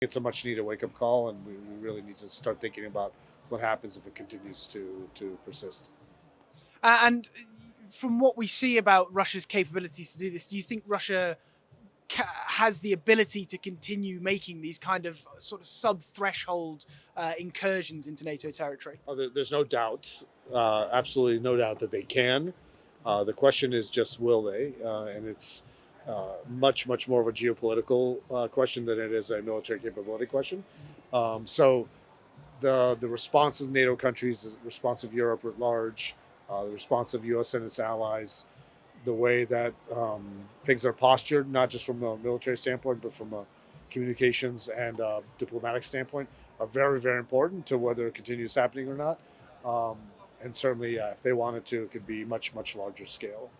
It's a much needed wake up call, and we really need to start thinking about what happens if it continues to persist. And from what we see about Russia's capabilities to do this, do you think Russia has the ability to continue making these kind of sort of sub-threshold incursions into NATO territory? There's no doubt, absolutely no doubt that they can. The question is just will they? And it's much more of a geopolitical question than it is a military capability question. So the response of NATO countries, the response of Europe at large, the response of U.S. and its allies, the way that things are postured, not just from a military standpoint, but from a communications and diplomatic standpoint, are very important to whether it continues happening or not. Um, and certainly, if they wanted to, it could be much larger scale.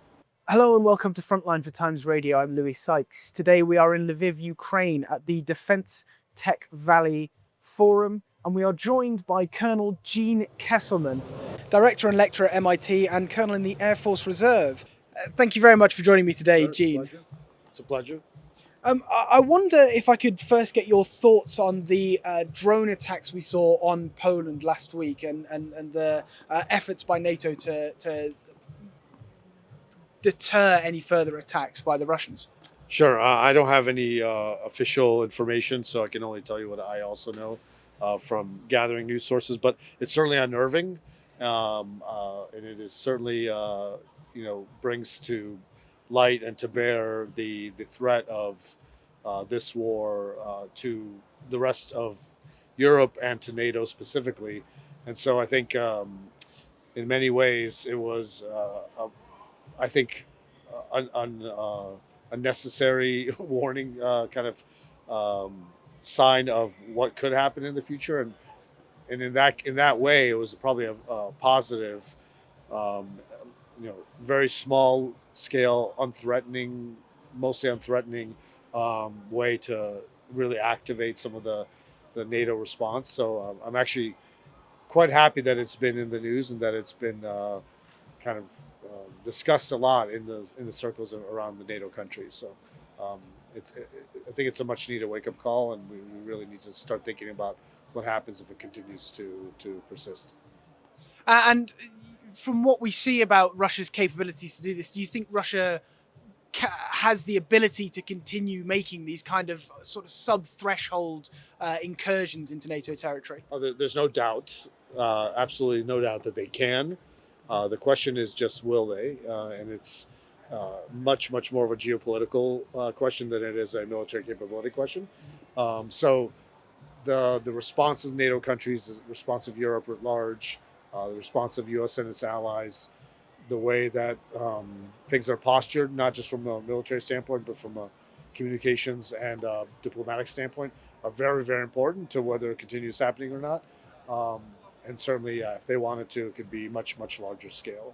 Hello and welcome to Frontline for Times Radio. I'm Louis Sykes. Today we are in Lviv, Ukraine at the Defense Tech Valley Forum, and we are joined by Colonel Gene Keselman, Director and Lecturer at MIT and Colonel in the Air Force Reserve. Thank you very much for joining me today, Sure, Gene. it's a pleasure. I wonder if I could first get your thoughts on the drone attacks we saw on Poland last week and the efforts by NATO to deter any further attacks by the Russians. Sure. I don't have any official information, so I can only tell you what I also know from gathering news sources. But it's certainly unnerving, and it is certainly brings to light and to bear the threat of this war to the rest of Europe and to NATO specifically. And so I think in many ways it was I think a necessary warning, kind of sign of what could happen in the future, and in that way, it was probably a positive, um, very small scale, unthreatening, mostly unthreatening way to really activate some of the NATO response. So I'm actually quite happy that it's been in the news and that it's been kind of discussed a lot in the circles around the NATO countries. So um, I think it's a much needed wake up call, and we really need to start thinking about what happens if it continues to persist. And from what we see about Russia's capabilities to do this, do you think Russia has the ability to continue making these kind of sort of sub-threshold incursions into NATO territory? There's no doubt, absolutely no doubt that they can. The question is just will they? And it's much more of a geopolitical question than it is a military capability question. So the response of NATO countries, the response of Europe at large, the response of U.S. and its allies, the way that things are postured, not just from a military standpoint, but from a communications and diplomatic standpoint, are very important to whether it continues happening or not. Um, and certainly, if they wanted to, it could be much larger scale.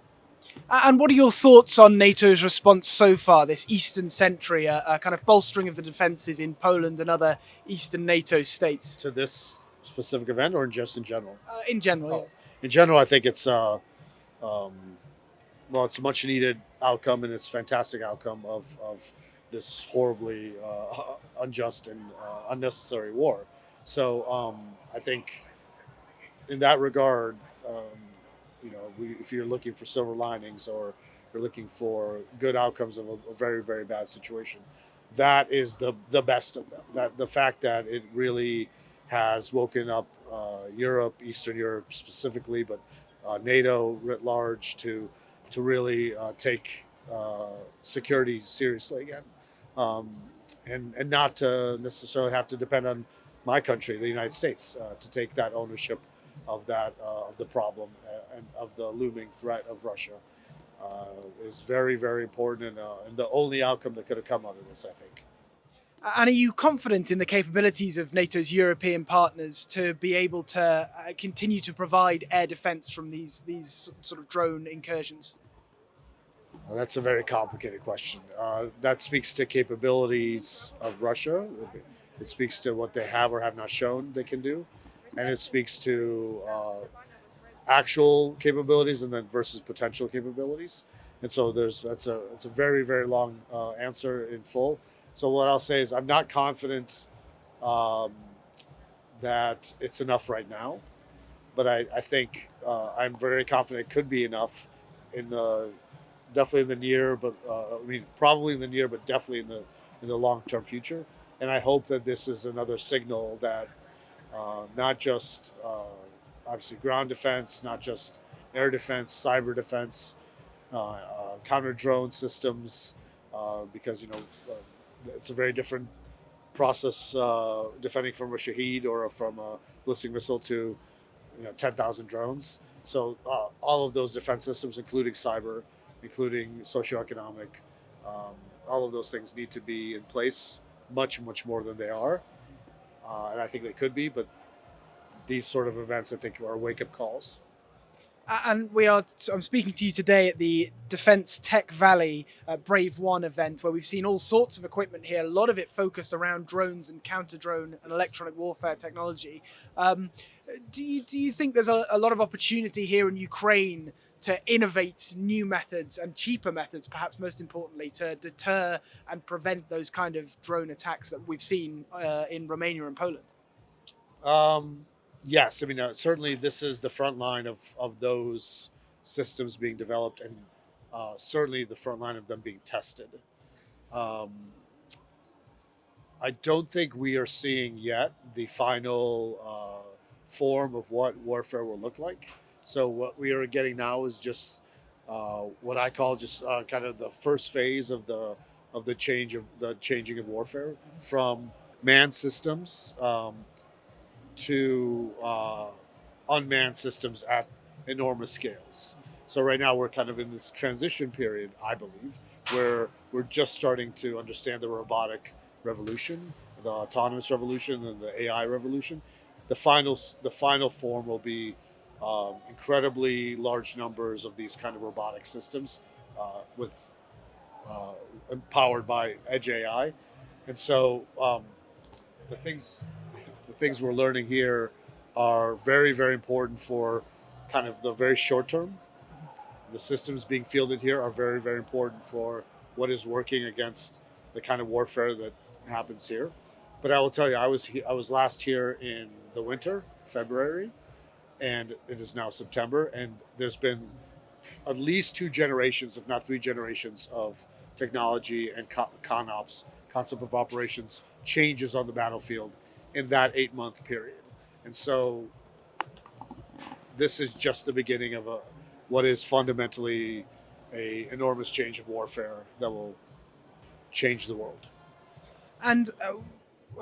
And what are your thoughts on NATO's response so far, this Eastern Sentry, a kind of bolstering of the defences in Poland and other Eastern NATO states? To this specific event, or just in general? In general, Oh, in general, I think it's um, well, it's a much needed outcome, and it's a fantastic outcome of this horribly unjust and unnecessary war. So I think in that regard, if you're looking for silver linings, or you're looking for good outcomes of a very bad situation, that is the best of them. That the fact that it really has woken up Europe, Eastern Europe specifically, but NATO writ large, to really take security seriously again, um, and not to necessarily have to depend on my country, the United States, to take that ownership of the problem and of the looming threat of Russia, is very important, and the only outcome that could have come out of this, I think. And are you confident in the capabilities of NATO's European partners to be able to continue to provide air defence from these sort of drone incursions? Well, that's a very complicated question. That speaks to capabilities of Russia. It speaks to what they have or have not shown they can do, and it speaks to actual capabilities and then versus potential capabilities. And so it's a very long answer in full. So what I'll say is I'm not confident, um, that it's enough right now, but I think I'm very confident it could be enough in the definitely in the near, but I mean probably in the near, but definitely in the long term future. And I hope that this is another signal that not just obviously ground defense, not just air defense, cyber defense, counter drone systems, because it's a very different process defending from a Shaheed or from a ballistic missile to 10,000 drones. So all of those defense systems, including cyber, including socioeconomic, um, all of those things need to be in place much more than they are, and I think they could be. But these sort of events, I think, are wake up calls. And I'm speaking to you today at the Defence Tech Valley Brave One event, where we've seen all sorts of equipment here, a lot of it focused around drones and counter-drone and electronic warfare technology. Do you think there's a lot of opportunity here in Ukraine to innovate new methods and cheaper methods, perhaps most importantly, to deter and prevent those kind of drone attacks that we've seen in Romania and Poland? Um, yes, I mean certainly this is the front line of those systems being developed, and certainly the front line of them being tested. Um, I don't think we are seeing yet the final form of what warfare will look like. So what we are getting now is just what I call just kind of the first phase of the changing of warfare from manned systems to unmanned systems at enormous scales. So right now we're kind of in this transition period, I believe, where we're just starting to understand the robotic revolution, the autonomous revolution, and the AI revolution. The final form will be incredibly large numbers of these kind of robotic systems with empowered by edge AI, and so the things the things we're learning here are very important for kind of the very short term. The systems being fielded here are very important for what is working against the kind of warfare that happens here. But I will tell you, I was last here in the winter, February, and it is now September, and there's been at least two generations, if not three generations, of technology and ConOps, concept of operations, changes on the battlefield in that 8 month period. And so this is just the beginning of what is fundamentally a enormous change of warfare that will change the world. And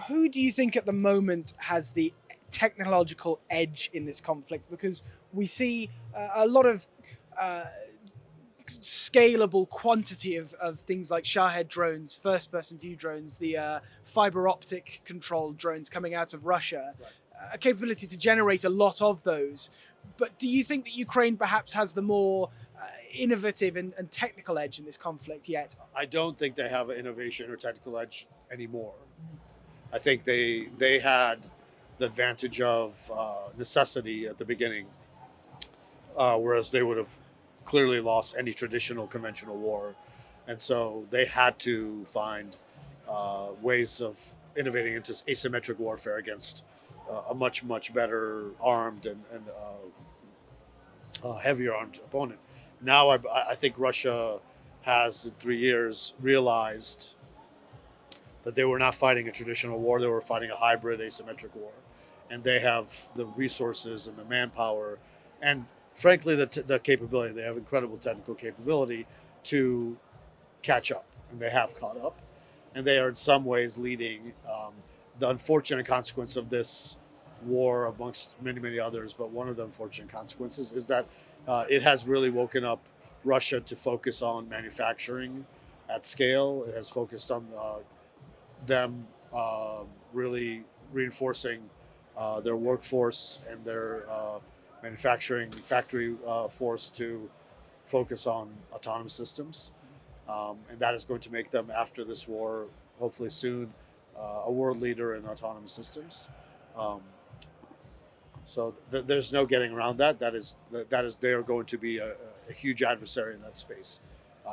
who do you think at the moment has the technological edge in this conflict? Because we see a lot of scalable quantity of things like Shahed drones, first person view drones, the fiber optic controlled drones coming out of Russia, Right. a capability to generate a lot of those. But do you think that Ukraine perhaps has the more innovative and technical edge in this conflict yet? I don't think they have an innovation or technical edge anymore. I think they had the advantage of necessity at the beginning, whereas they would have clearly lost any traditional conventional war, and so they had to find ways of innovating into asymmetric warfare against a much better armed and heavier armed opponent. Now I think Russia has in 3 years realized that they were not fighting a traditional war; they were fighting a hybrid asymmetric war, and they have the resources and the manpower, and frankly the capability. They have incredible technical capability to catch up, and they have caught up, and they are in some ways leading. The unfortunate consequence of this war, amongst many others, but one of the unfortunate consequences is that it has really woken up Russia to focus on manufacturing at scale. It has focused on them really reinforcing their workforce and their manufacturing factory force to focus on autonomous systems. And that is going to make them, after this war, hopefully soon, a world leader in autonomous systems. Um, there's no getting around that. That is they are going to be a huge adversary in that space.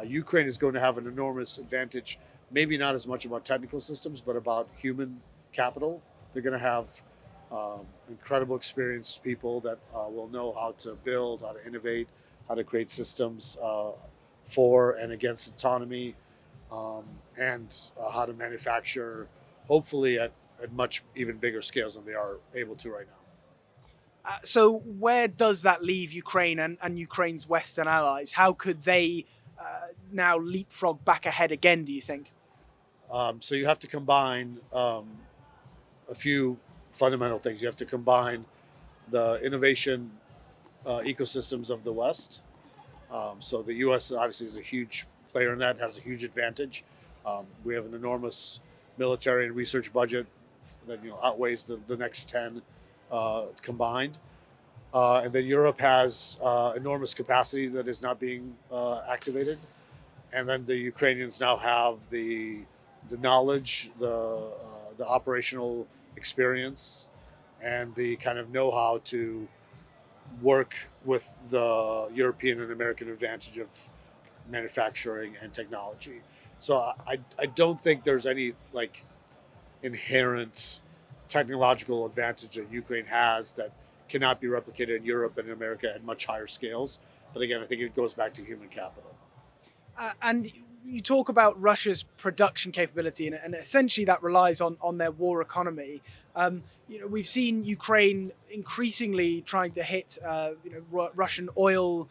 Ukraine is going to have an enormous advantage, maybe not as much about technical systems, but about human capital. They're going to have incredible experienced people that will know how to build, how to innovate, how to create systems for and against autonomy, um, and how to manufacture, hopefully at much even bigger scales than they are able to right now. So where does that leave Ukraine and Ukraine's Western allies? How could they now leapfrog back ahead again, do you think? So you have to combine a few fundamental things. You have to combine the innovation ecosystems of the West. So the U.S. obviously is a huge player in that, has a huge advantage. We have an enormous military and research budget that outweighs the next 10 combined. And then Europe has enormous capacity that is not being activated. And then the Ukrainians now have the knowledge, the operational experience, and the kind of know-how to work with the European and American advantage of manufacturing and technology. So I don't think there's any like inherent technological advantage that Ukraine has that cannot be replicated in Europe and America at much higher scales. But again, I think it goes back to human capital. And you talk about Russia's production capability, and essentially that relies on their war economy. We've seen Ukraine increasingly trying to hit, Russian oil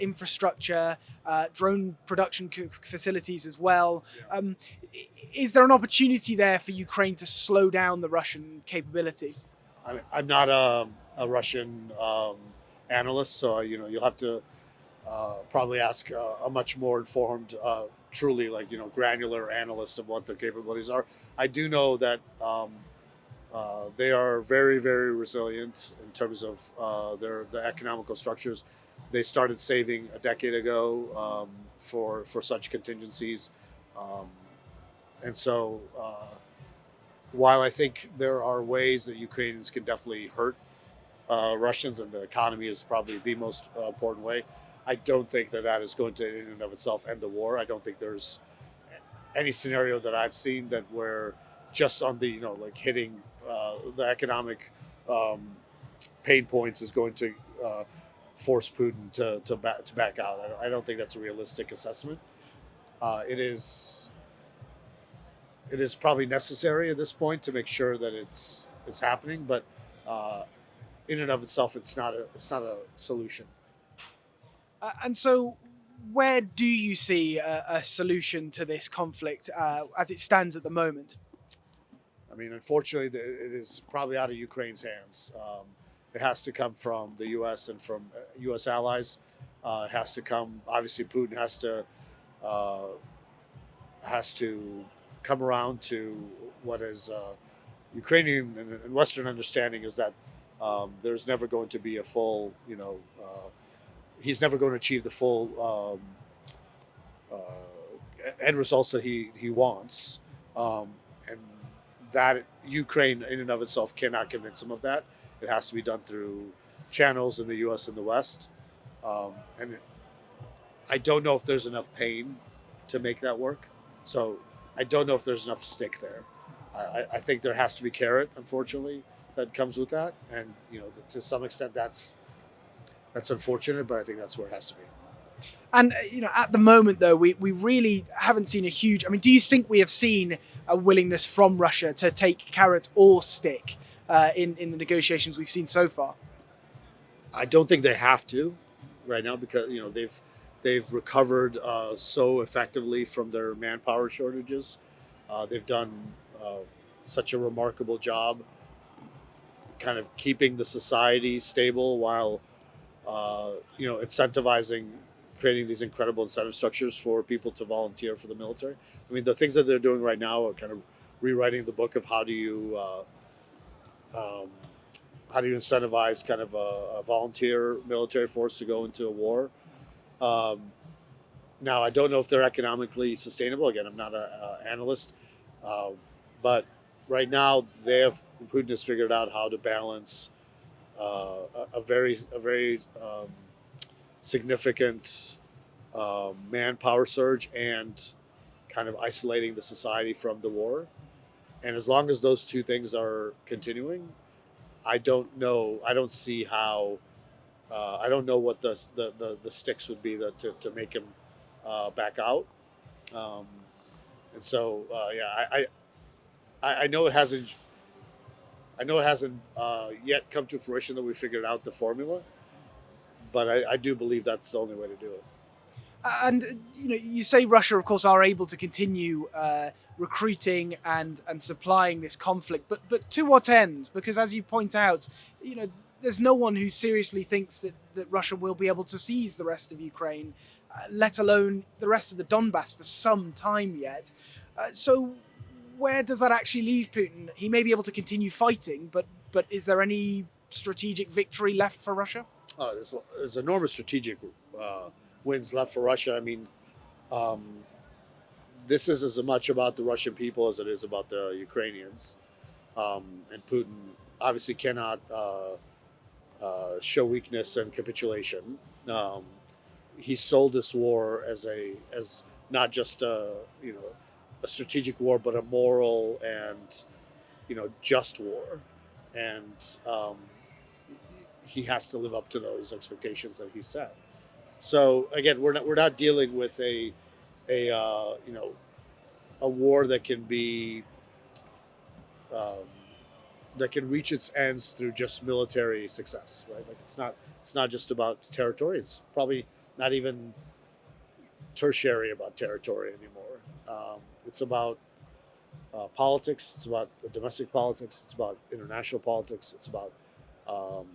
infrastructure, drone production facilities as well. Um, is there an opportunity there for Ukraine to slow down the Russian capability? I'm not a Russian analyst, so you'll have to probably ask a much more informed, truly granular analyst of what their capabilities are. I do know that they are very, very resilient in terms of the economical structures. They started saving a decade ago for such contingencies, um, and so while I think there are ways that Ukrainians can definitely hurt Russians, and the economy is probably the most important way. I don't think that is going to, in and of itself, end the war. I don't think there's any scenario that I've seen that where just on the hitting the economic um, pain points is going to force Putin to back out. I don't think that's a realistic assessment. It is probably necessary at this point to make sure that it's happening, but uh, in and of itself, it's not a solution. And so, where do you see a solution to this conflict as it stands at the moment? I mean, unfortunately, it is probably out of Ukraine's hands. It has to come from the U.S. and from U.S. allies. It has to come. Obviously, Putin uh, has to come around to what is Ukrainian and Western understanding is that there's never going to be a full, he's never going to achieve the full end results that he wants, and that Ukraine in and of itself cannot convince him of that. It has to be done through channels in the U.S. and the West, and I don't know if there's enough pain to make that work. So I don't know if there's enough stick there. I think there has to be carrot, unfortunately, that comes with that, and to some extent that's unfortunate, but I think that's where it has to be. And at the moment, though, we really haven't seen a huge. I mean, do you think we have seen a willingness from Russia to take carrot or stick in the negotiations we've seen so far? I don't think they have to right now because they've recovered so effectively from their manpower shortages. They've done such a remarkable job, kind of keeping the society stable while incentivizing, creating these incredible incentive structures for people to volunteer for the military. I mean, the things that they're doing right now are kind of rewriting the book of um, how do you incentivize kind of a volunteer military force to go into a war. Um, Now, I don't know if they're economically sustainable. Again, I'm not an analyst, um, but right now Putin has figured out how to balance a very significant manpower surge and kind of isolating the society from the war. And as long as those two things are continuing, I don't know. I don't see how. I don't know what the sticks would be to make him back out. Um, and so yeah, I know it hasn't. I know it hasn't yet come to fruition that we figured out the formula, but I do believe that's the only way to do it. And you say Russia, of course, are able to continue recruiting and supplying this conflict, but to what end? Because as you point out, there's no one who seriously thinks that Russia will be able to seize the rest of Ukraine, let alone the rest of the Donbass for some time yet. So where does that actually leave Putin? He may be able to continue fighting, but is there any strategic victory left for Russia? There's enormous strategic uh, wins left for Russia. I mean, um, this is as much about the Russian people as it is about the Ukrainians. And Putin obviously cannot show weakness and capitulation. Um, he sold this war as not just a strategic war, but a moral and just war, and he has to live up to those expectations that he set. So again, we're not dealing with a a war that can be um, that can reach its ends through just military success, right? Like it's not just about territory. It's probably not even tertiary about territory anymore. It's about politics. It's about domestic politics. It's about international politics. Um,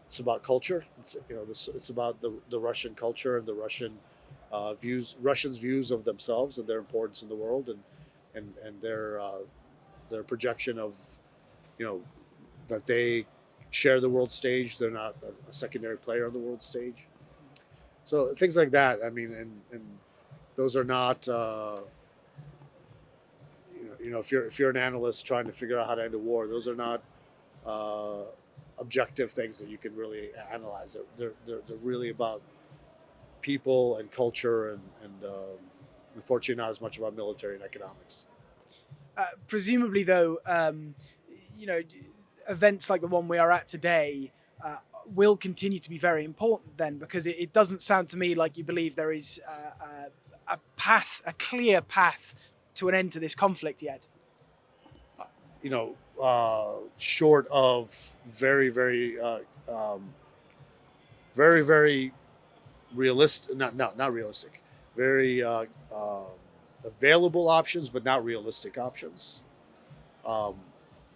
it's about culture. It's about the Russian culture and the Russians' views of themselves and their importance in the world, and their projection of you know that they share the world stage. They're not a secondary player on the world stage. So things like that. I mean, and those are not. If you're an analyst trying to figure out how to end a war, those are not uh, objective things that you can really analyze. They're really about people and culture and unfortunately not as much about military and economics. Presumably, though, you know, events like the one we are at today will continue to be very important then, because it doesn't sound to me like you believe there is a path, a clear path to an end to this conflict yet. Short of very very realistic, not realistic, very available options, but not realistic options. Um,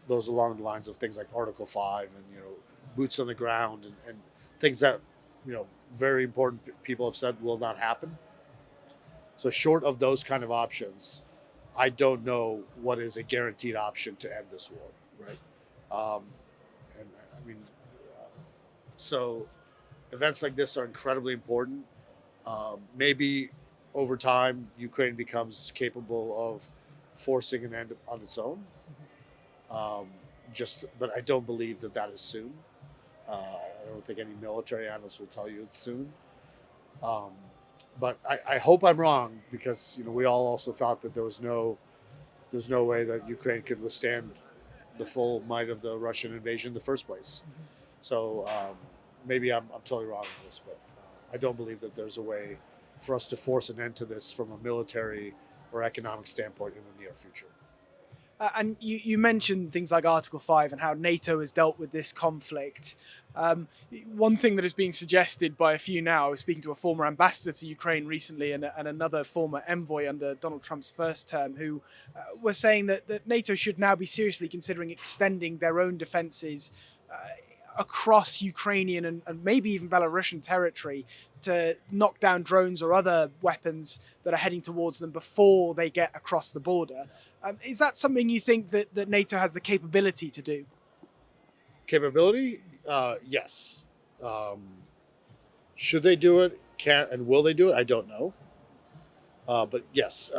those along the lines of things like Article 5 and boots on the ground and things that very important people have said will not happen. So short of those kind of options, I don't know what is a guaranteed option to end this war, right? Um, and I mean, uh, so events like this are incredibly important. Maybe over time, Ukraine becomes capable of forcing an end on its own. Um, but I don't believe that is soon. I don't think any military analyst will tell you it's soon. Um, but I hope I'm wrong, because we all also thought that there's no way that Ukraine could withstand the full might of the Russian invasion in the first place. So maybe I'm totally wrong on this, but I don't believe that there's a way for us to force an end to this from a military or economic standpoint in the near future. And you mentioned things like Article 5 and how NATO has dealt with this conflict. One thing that is being suggested by a few now, I was speaking to a former ambassador to Ukraine recently and another former envoy under Donald Trump's first term, who were saying that NATO should now be seriously considering extending their own defences across Ukrainian and maybe even Belarusian territory to knock down drones or other weapons that are heading towards them before they get across the border. Is that something you think that NATO has the capability to do? Capability, yes. Um, should they do it? Can and will they do it? I don't know. But yes,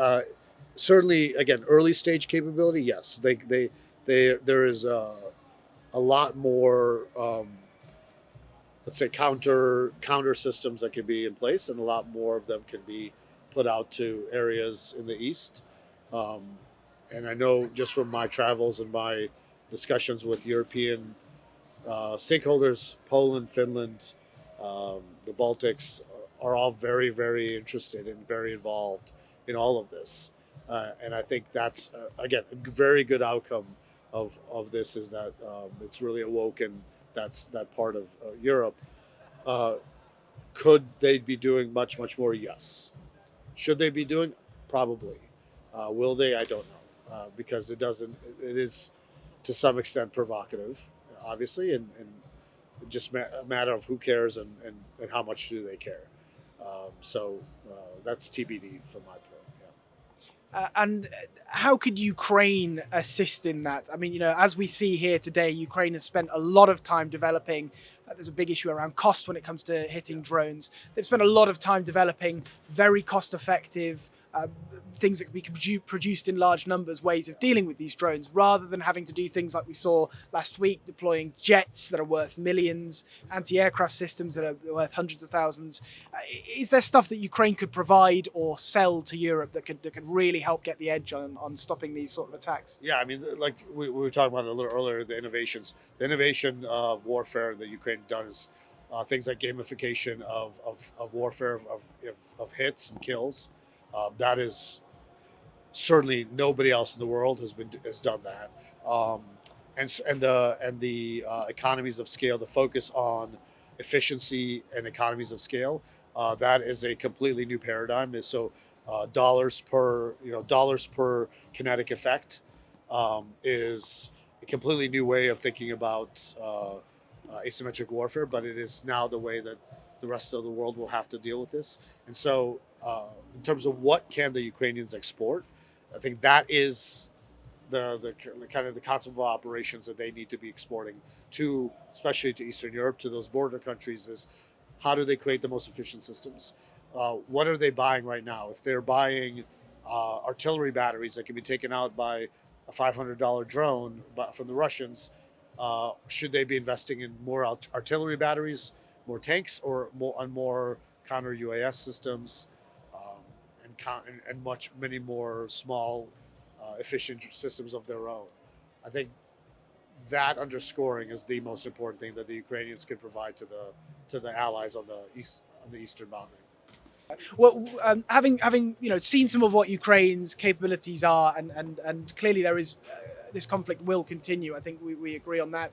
certainly. Again, early stage capability. Yes, there is a lot more. Let's say counter systems that can be in place, and a lot more of them can be put out to areas in the east. Um, and I know just from my travels and my discussions with European stakeholders, Poland, Finland, the Baltics are all very, very interested and very involved in all of this. And I think that's, again, a very good outcome of this is that it's really awoken that part of Europe. Uh, could they be doing much, much more? Yes. Should they be doing? Probably. Will they? I don't know. Because it doesn't, it is to some extent provocative, obviously, and just a matter of who cares and how much do they care. So that's TBD from my point. And how could Ukraine assist in that? I mean, as we see here today, Ukraine has spent a lot of time developing. There's a big issue around cost when it comes to hitting drones. They've spent a lot of time developing very cost-effective things that can be produced in large numbers, ways of dealing with these drones, rather than having to do things like we saw last week, deploying jets that are worth millions, anti-aircraft systems that are worth hundreds of thousands. Is there stuff that Ukraine could provide or sell to Europe that could really help get the edge on stopping these sort of attacks? Yeah, I mean, like we were talking about a little earlier, the innovation of warfare that Ukraine done is things like gamification of warfare, of hits and kills. That is certainly nobody else in the world has done that. And the economies of scale, the focus on efficiency and economies of scale, that is a completely new paradigm. So dollars per kinetic effect is a completely new way of thinking about asymmetric warfare, but it is now the way that the rest of the world will have to deal with this. And so, in terms of what can the Ukrainians export, I think that is the kind of the concept of operations that they need to be exporting to, especially to Eastern Europe, to those border countries, is how do they create the most efficient systems? What are they buying right now? If they're buying artillery batteries that can be taken out by a $500 drone from the Russians, should they be investing in more artillery batteries, more tanks, or more counter UAS systems, and many more small, efficient systems of their own? I think that underscoring is the most important thing that the Ukrainians can provide to the allies on the eastern boundary. Well, having seen some of what Ukraine's capabilities are, and clearly there is this conflict will continue. I think we agree on that.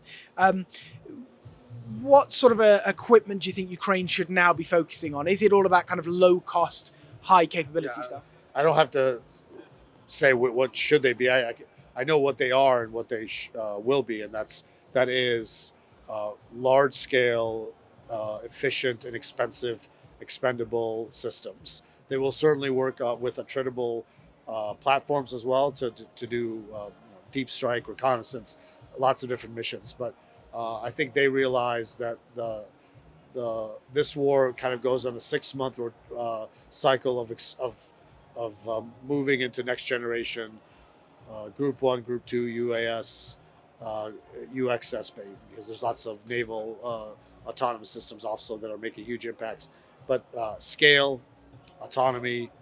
What sort of equipment do you think Ukraine should now be focusing on? Is it all of that kind of low cost, high capability stuff? I don't have to say what should they be. I know what they are and what they will be, and that is large scale, efficient and expensive, expendable systems. They will certainly work with attritable platforms as well to do deep strike, reconnaissance, lots of different missions. But I think they realize that this war kind of goes on a 6-month cycle of moving into next generation Group 1, Group 2 UAS, UXS, because there's lots of naval autonomous systems also that are making huge impacts. But scale, autonomy,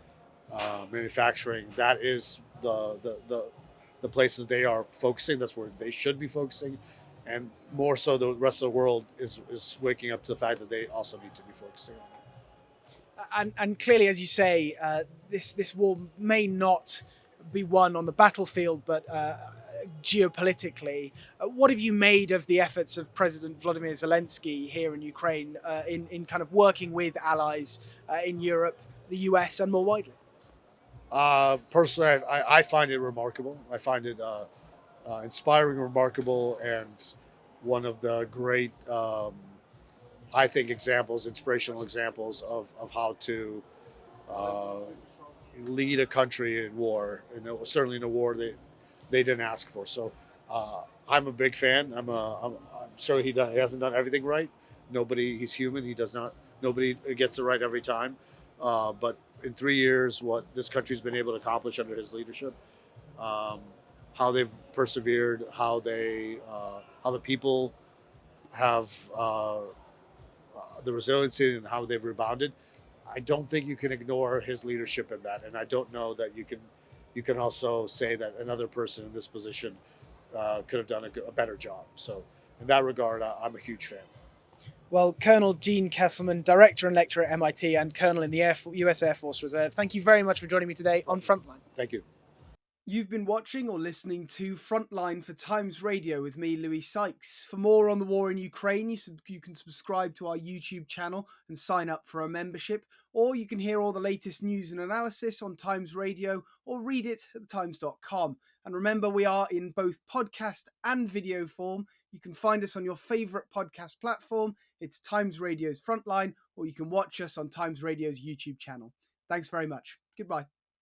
manufacturing, that is the places they are focusing. That's where they should be focusing. And more so, the rest of the world is waking up to the fact that they also need to be focusing on it. And clearly, as you say, this war may not be won on the battlefield, but geopolitically. What have you made of the efforts of President Volodymyr Zelensky here in Ukraine in kind of working with allies in Europe, the US, and more widely? Personally, I find it remarkable. I find it inspiring, remarkable, and one of the great, I think, inspirational examples of how to lead a country in war, and certainly in a war they didn't ask for. So I'm a big fan. I'm sure he hasn't done everything right. He's human. Nobody gets it right every time. But in 3 years, what this country's been able to accomplish under his leadership, how they've persevered, how the people have the resiliency and how they've rebounded. I don't think you can ignore his leadership in that, and I don't know that you can also say that another person in this position could have done a better job. So in that regard, I'm a huge fan. Well, Colonel Gene Keselman, Director and Lecturer at MIT and Colonel in the US Air Force Reserve, thank you very much for joining me today on Frontline. Thank you. You've been watching or listening to Frontline for Times Radio with me, Louis Sykes. For more on the war in Ukraine, you can subscribe to our YouTube channel and sign up for a membership, or you can hear all the latest news and analysis on Times Radio or read it at thetimes.com. And remember, we are in both podcast and video form. You can find us on your favourite podcast platform. It's Times Radio's Frontline, or you can watch us on Times Radio's YouTube channel. Thanks very much. Goodbye.